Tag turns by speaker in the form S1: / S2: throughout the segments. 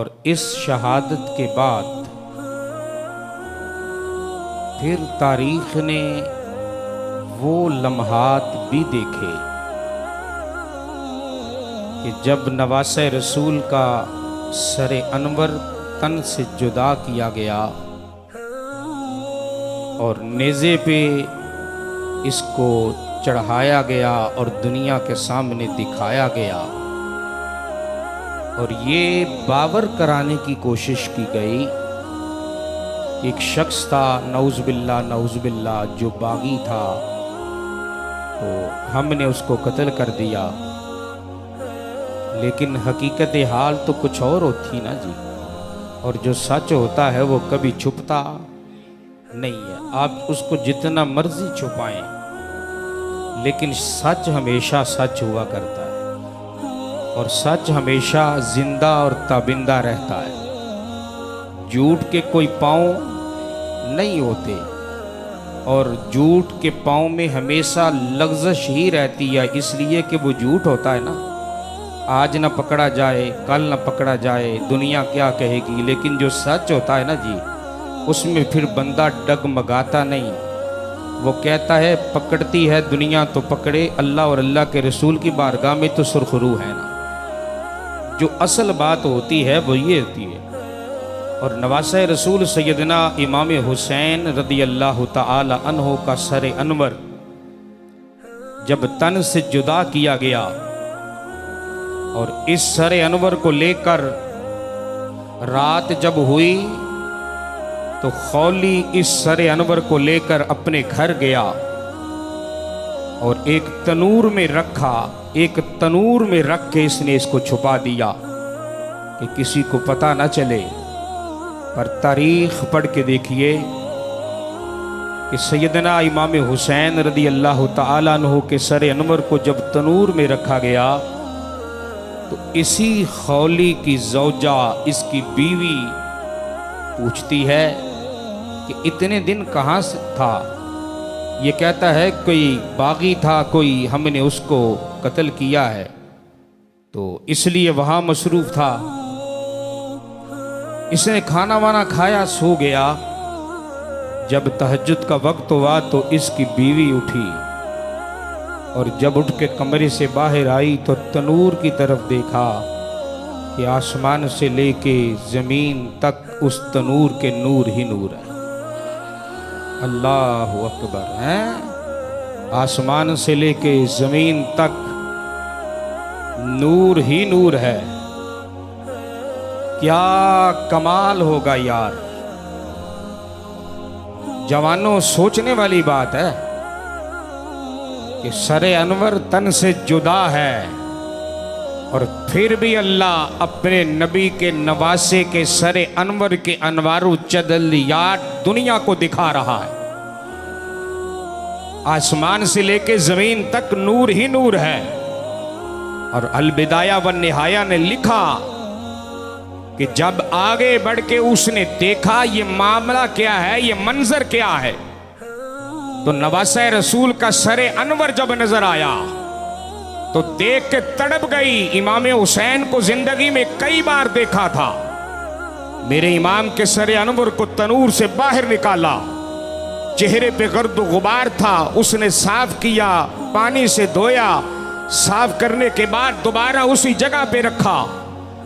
S1: और इस शहादत के बाद फिर तारीख ने वो लम्हात भी देखे कि जब नवासे रसूल का सरे अनवर तन से जुदा किया गया और नेज़े पे इसको चढ़ाया गया और दुनिया के सामने दिखाया गया और ये बावर कराने की कोशिश की गई। एक शख्स था नऊज़ुबिल्लाह जो बागी था, तो हमने उसको कत्ल कर दिया, लेकिन हकीकत हाल तो कुछ और होती ना जी। और जो सच होता है वो कभी छुपता नहीं है। आप उसको जितना मर्जी छुपाएं, लेकिन सच हमेशा सच हुआ करता है और सच हमेशा जिंदा और ताबिंदा रहता है। झूठ के कोई पांव नहीं होते और झूठ के पांव में हमेशा लग़ज़श ही रहती है, इसलिए कि वो झूठ होता है ना। आज ना पकड़ा जाए, कल ना पकड़ा जाए, दुनिया क्या कहेगी, लेकिन जो सच होता है ना जी, उसमें फिर बंदा डगमगाता नहीं। वो कहता है पकड़ती है दुनिया तो पकड़े, अल्लाह और अल्लाह के रसूल की बारगाह में तो सुरखरू है ना। जो असल बात होती है वो ये होती है। और नवासे रसूल सैयदना इमाम हुसैन रदी अल्लाह ताला अन्हो का सरे अनवर जब तन से जुदा किया गया और इस सरे अनवर को लेकर रात जब हुई तो खौली इस सरे अनवर को लेकर अपने घर गया और एक तनूर में रखा, एक तनूर में रख के इसने इसको छुपा दिया कि किसी को पता ना चले। पर तारीख पढ़ के देखिए कि सैयदना इमाम हुसैन रदी अल्लाह ताला अन्हु के सरे अनवर को जब तनूर में रखा गया तो इसी खौली की ज़ौजा, इसकी बीवी पूछती है कि इतने दिन कहाँ से था। ये कहता है कोई बागी था, कोई हमने उसको कत्ल किया है, तो इसलिए वहाँ मसरूफ़ था। इसने खाना वाना खाया, सो गया। जब तहज्जुद का वक्त हुआ तो इसकी बीवी उठी और जब उठ के कमरे से बाहर आई तो तनूर की तरफ देखा कि आसमान से लेके ज़मीन तक उस तनूर के नूर ही नूर है। अल्लाह अकबर है। आसमान से लेके ज़मीन तक नूर ही नूर है। क्या कमाल होगा यार। जवानों, सोचने वाली बात है कि सरे अनवर तन से जुदा है और फिर भी अल्लाह अपने नबी के नवासे के सरे अनवर के अनवारू चदलियात दुनिया को दिखा रहा है। आसमान से लेके जमीन तक नूर ही नूर है। और अलबिदाया व निहाया ने लिखा कि जब आगे बढ़ के उसने देखा ये मामला क्या है, ये मंजर क्या है, तो नवासे रसूल का सरे अनवर जब नजर आया तो देख के तड़प गई। इमाम हुसैन को जिंदगी में कई बार देखा था। मेरे इमाम के सरे अनवर को तनूर से बाहर निकाला, चेहरे पे गर्द गुबार था, उसने साफ किया, पानी से धोया, साफ करने के बाद दोबारा उसी जगह पे रखा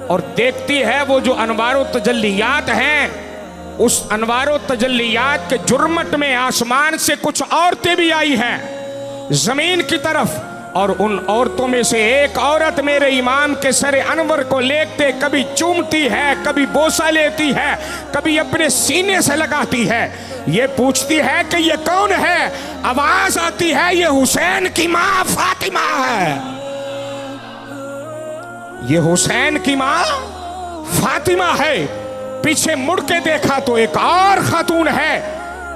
S1: और देखती है वो जो अनवारो तजल्लियात हैं, उस अनवारो तजल्लियात के जुर्मट में आसमान से कुछ औरतें भी आई हैं जमीन की तरफ। और उन औरतों में से एक औरत मेरे इमाम के सरे अनवर को लेते कभी चूमती है, कभी बोसा लेती है, कभी अपने सीने से लगाती है। ये पूछती है कि ये कौन है। आवाज आती है ये हुसैन की माँ फातिमा है। ये हुसैन की माँ फातिमा है। पीछे मुड़ के देखा तो एक और खातून है।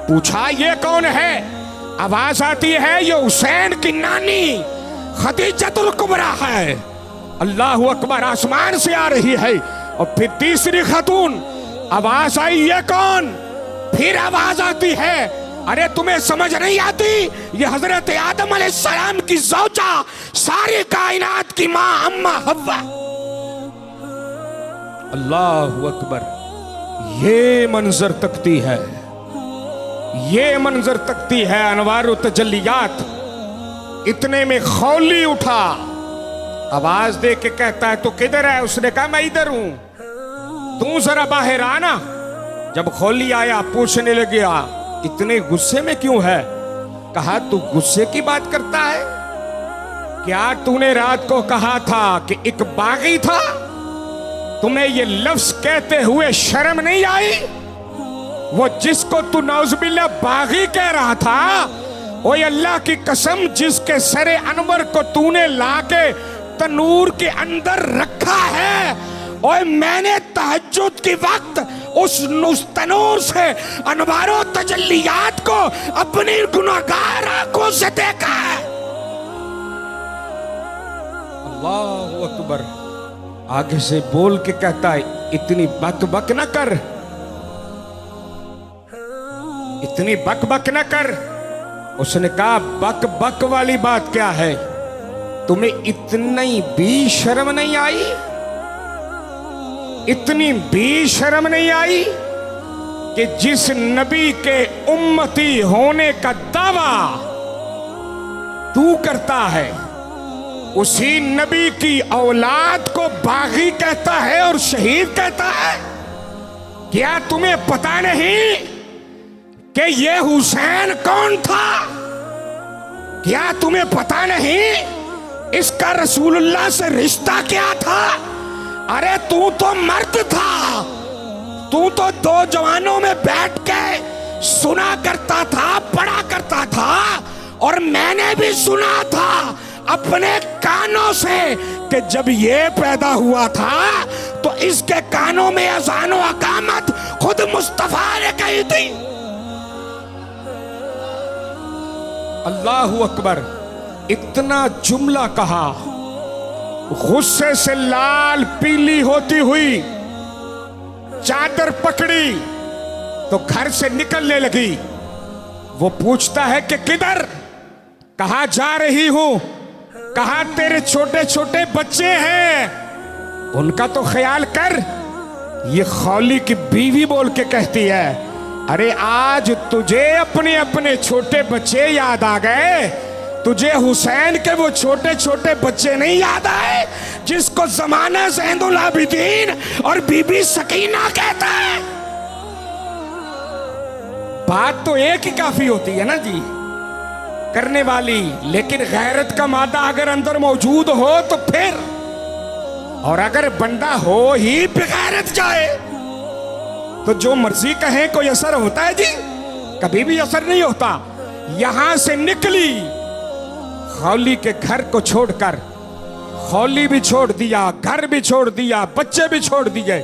S1: पूछा ये कौन है। आवाज आती है ये हुसैन की नानी खदीजतुल कुबरा है। अल्लाह अकबर, आसमान से आ रही है। और फिर तीसरी खातून, आवाज आई ये कौन। फिर आवाज आती है अरे तुम्हें समझ नहीं आती, ये हजरत आदम अलैहिस्सलाम की ज़ौजा, सारी कायनात की माँ अम्मा हव्वा।
S2: अल्लाहु अकबर। ये मंजर तकती है, ये मंजर तकती है अनवार तजल्लियात। इतने में खौली उठा, आवाज दे के कहता है तू किधर है? उसने कहा मैं इधर हूं, तू जरा बाहर आना। जब खौली आया पूछने लगा इतने गुस्से में क्यों है? कहा तू गुस्से की बात करता है? क्या तूने रात को कहा था कि एक बागी था? तुम्हें ये लफ्ज कहते हुए शर्म नहीं आई? वो जिसको तू नौजुबिल्ला बागी कह रहा था, ओए अल्लाह की कसम, जिसके सरे अनवर को तूने लाके तनूर के अंदर रखा है, और मैंने तहज्जुद के वक्त उस तनूर से अनवारों तजल्लियात को अपनी गुनाहगार आंखों से देखा है। अल्लाहु अकबर। आगे से बोल के कहता है इतनी बक बक न कर, इतनी बक बक न कर। उसने कहा बक बक वाली बात क्या है? तुम्हें इतनी भी शर्म नहीं आई? इतनी भी शर्म नहीं आई कि जिस नबी के उम्मती होने का दावा तू करता है, उसी नबी की औलाद को बागी कहता है और शहीद कहता है? क्या तुम्हें पता नहीं कि ये हुसैन कौन था? क्या तुम्हें पता नहीं इसका रसूलुल्लाह से रिश्ता क्या था? अरे तू तो मर्द था, तू तो दो जवानों में बैठ के सुना करता था, पढ़ा करता था, और मैंने भी सुना था अपने कानों से कि जब ये पैदा हुआ था तो इसके कानों में अज़ान व अकामत खुद मुस्तफा ने कही थी। अल्लाहु अकबर। इतना जुमला कहा, गुस्से से लाल पीली होती हुई चादर पकड़ी तो घर से निकलने लगी। वो पूछता है कि किधर? कहा जा रही हूं। कहा तेरे छोटे छोटे बच्चे हैं, उनका तो ख्याल कर। ये खौली की बीवी बोल के कहती है अरे आज तुझे अपने अपने छोटे बच्चे याद आ गए? तुझे हुसैन के वो छोटे छोटे बच्चे नहीं याद आए जिसको जमाना ज़ैनुल आबिदीन और बीबी सकीना कहता है? बात तो एक ही काफी होती है ना जी करने वाली, लेकिन गैरत का मादा अगर अंदर मौजूद हो तो फिर, और अगर बंदा हो ही बेगैरत जाए तो जो मर्जी कहे कोई असर होता है जी? कभी भी असर नहीं होता। यहां से निकली, खौली के घर को छोड़कर, खौली भी छोड़ दिया, घर भी छोड़ दिया, बच्चे भी छोड़ दिए,